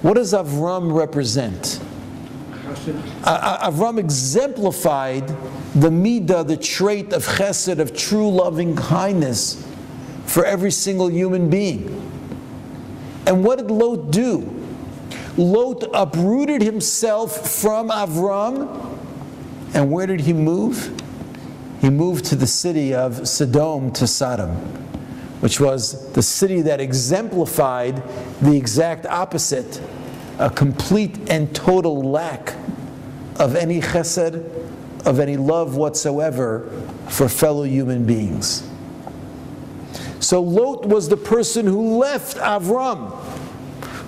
What does Avram represent? Avram exemplified the midah, the trait of chesed, of true loving kindness for every single human being. And what did Lot do? Lot uprooted himself from Avram, and where did he move? He moved to the city of Sodom, to Sodom, which was the city that exemplified the exact opposite, a complete and total lack of any chesed, of any love whatsoever for fellow human beings. So Lot was the person who left Avram,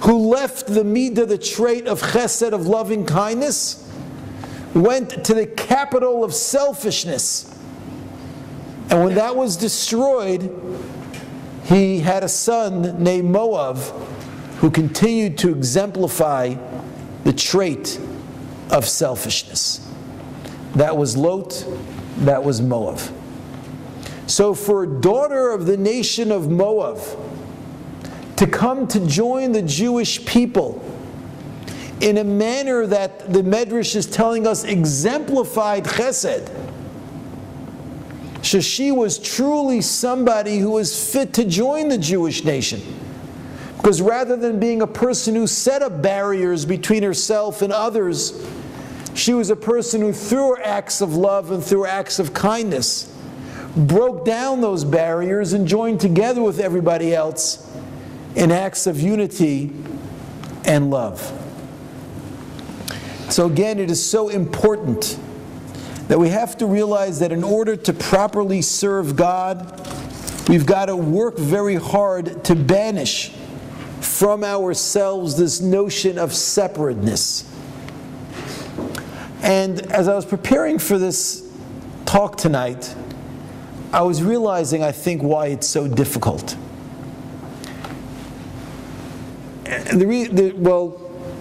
who left the midah, the trait of chesed, of loving kindness, went to the capital of selfishness. And when that was destroyed, he had a son named Moab who continued to exemplify the trait of selfishness. That was Lot, that was Moab. So for a daughter of the nation of Moab to come to join the Jewish people in a manner that the Medrash is telling us exemplified chesed, so she was truly somebody who was fit to join the Jewish nation. Because rather than being a person who set up barriers between herself and others, she was a person who, through her acts of love and through acts of kindness, broke down those barriers and joined together with everybody else in acts of unity and love. So again, it is so important that we have to realize that in order to properly serve God, we've got to work very hard to banish from ourselves this notion of separateness. And as I was preparing for this talk tonight, I was realizing, I think, why it's so difficult. And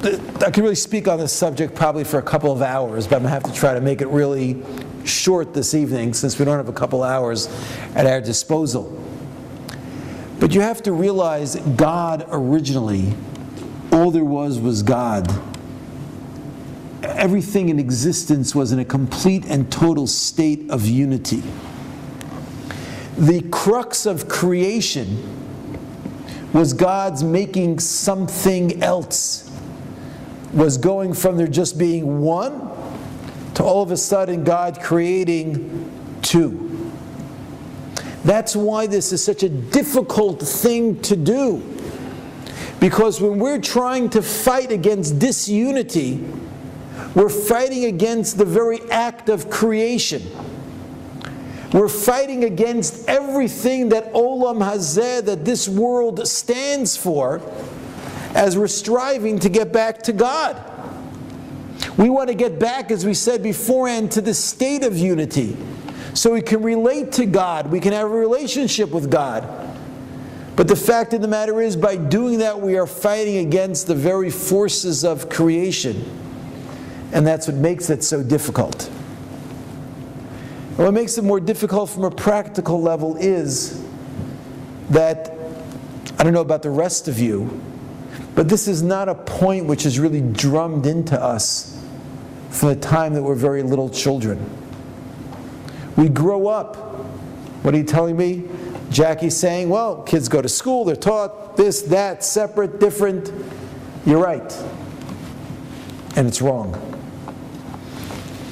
I could really speak on this subject probably for a couple of hours, but I'm going to have to try to make it really short this evening since we don't have a couple hours at our disposal. But you have to realize God originally, all there was God. Everything in existence was in a complete and total state of unity. The crux of creation was God's making something else, was going from there just being one to all of a sudden God creating two. That's why this is such a difficult thing to do. Because when we're trying to fight against disunity, we're fighting against the very act of creation. We're fighting against everything that Olam Hazeh, that this world stands for, as we're striving to get back to God. We want to get back, as we said beforehand, to the state of unity, so we can relate to God, we can have a relationship with God. But the fact of the matter is, by doing that, we are fighting against the very forces of creation. And that's what makes it so difficult. And what makes it more difficult from a practical level is that, I don't know about the rest of you, but this is not a point which is really drummed into us from the time that we're very little children. We grow up. What are you telling me? Jackie's saying, well, kids go to school, they're taught this, that, separate, different. You're right. And it's wrong.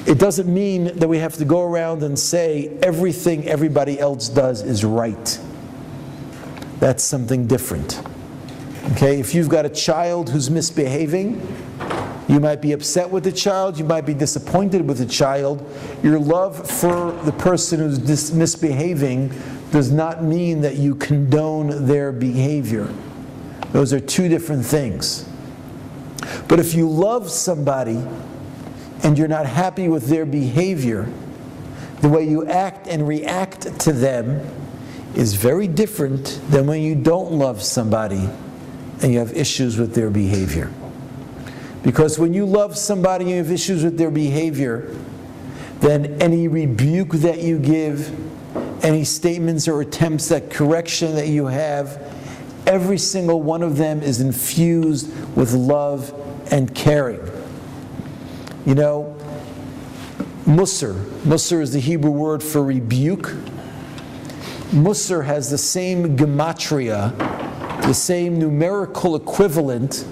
It doesn't mean that we have to go around and say everything everybody else does is right. That's something different. Okay, if you've got a child who's misbehaving, you might be upset with the child, you might be disappointed with the child. Your love for the person who's misbehaving does not mean that you condone their behavior. Those are two different things. But if you love somebody and you're not happy with their behavior, the way you act and react to them is very different than when you don't love somebody and you have issues with their behavior. Because when you love somebody and you have issues with their behavior, then any rebuke that you give, any statements or attempts at correction that you have, Every single one of them is infused with love and caring. You know, Musar is the Hebrew word for rebuke. Musar has the same gematria, the same numerical equivalent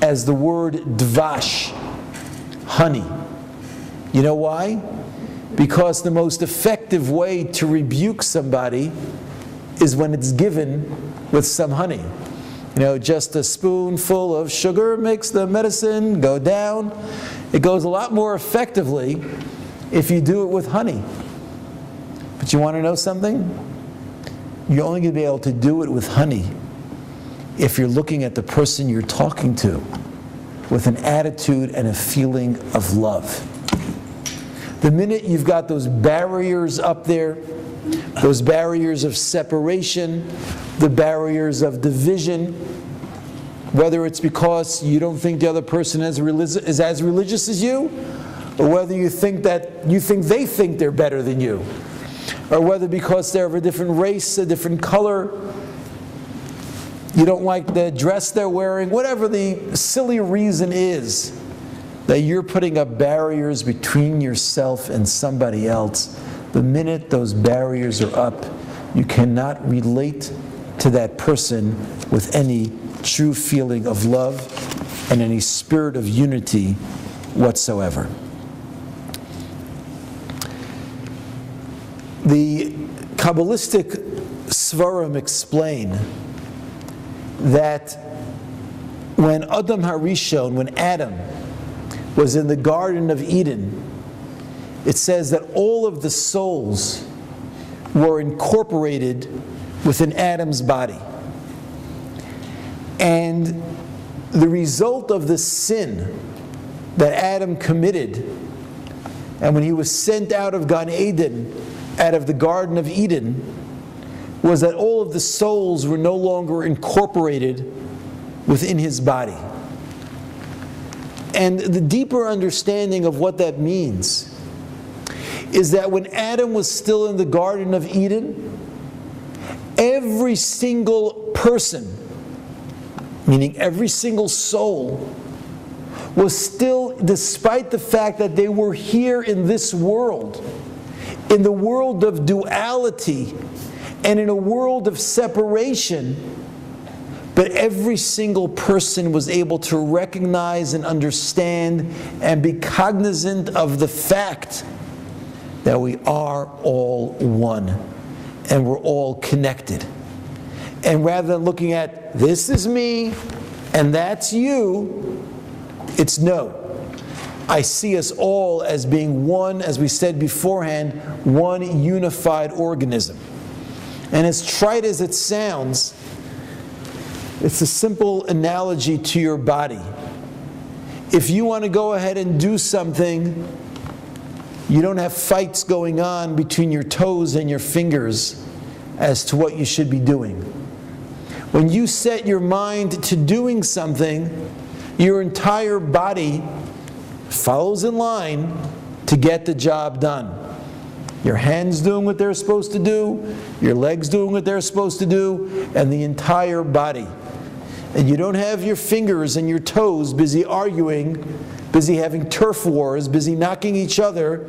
as the word dvash, honey. You know why? Because the most effective way to rebuke somebody is when it's given with some honey. You know, just a spoonful of sugar makes the medicine go down. It goes a lot more effectively if you do it with honey. But you want to know something? You're only going to be able to do it with honey if you're looking at the person you're talking to with an attitude and a feeling of love. The minute you've got those barriers up there, those barriers of separation, the barriers of division, whether it's because you don't think the other person is as religious as you, or whether you think they think they're better than you, or whether because they're of a different race, a different color, you don't like the dress they're wearing, whatever the silly reason is that you're putting up barriers between yourself and somebody else, the minute those barriers are up, you cannot relate to that person with any true feeling of love and any spirit of unity whatsoever. The Kabbalistic Svarim explain that when Adam Harishon, when Adam was in the Garden of Eden, it says that all of the souls were incorporated within Adam's body. And the result of the sin that Adam committed, and when he was sent out of Gan Eden, out of the Garden of Eden, was that all of the souls were no longer incorporated within his body. And the deeper understanding of what that means is that when Adam was still in the Garden of Eden, every single person, meaning every single soul, was still, despite the fact that they were here in this world, in the world of duality, and in a world of separation, but every single person was able to recognize and understand and be cognizant of the fact that we are all one and we're all connected. And rather than looking at this is me and that's you, it's no. I see us all as being one, as we said beforehand, one unified organism. And as trite as it sounds, it's a simple analogy to your body. If you want to go ahead and do something, you don't have fights going on between your toes and your fingers as to what you should be doing. When you set your mind to doing something, your entire body follows in line to get the job done. Your hands doing what they're supposed to do, your legs doing what they're supposed to do, and the entire body. And you don't have your fingers and your toes busy arguing, busy having turf wars, busy knocking each other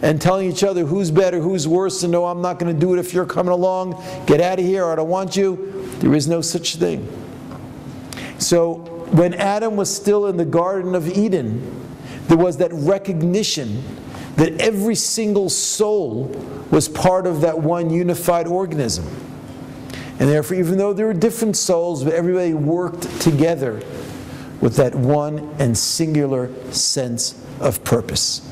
and telling each other who's better, who's worse, and no, I'm not going to do it if you're coming along, get out of here, or I don't want you. There is no such thing. So when Adam was still in the Garden of Eden, there was that recognition that every single soul was part of that one unified organism. And therefore, even though there were different souls, but everybody worked together with that one and singular sense of purpose.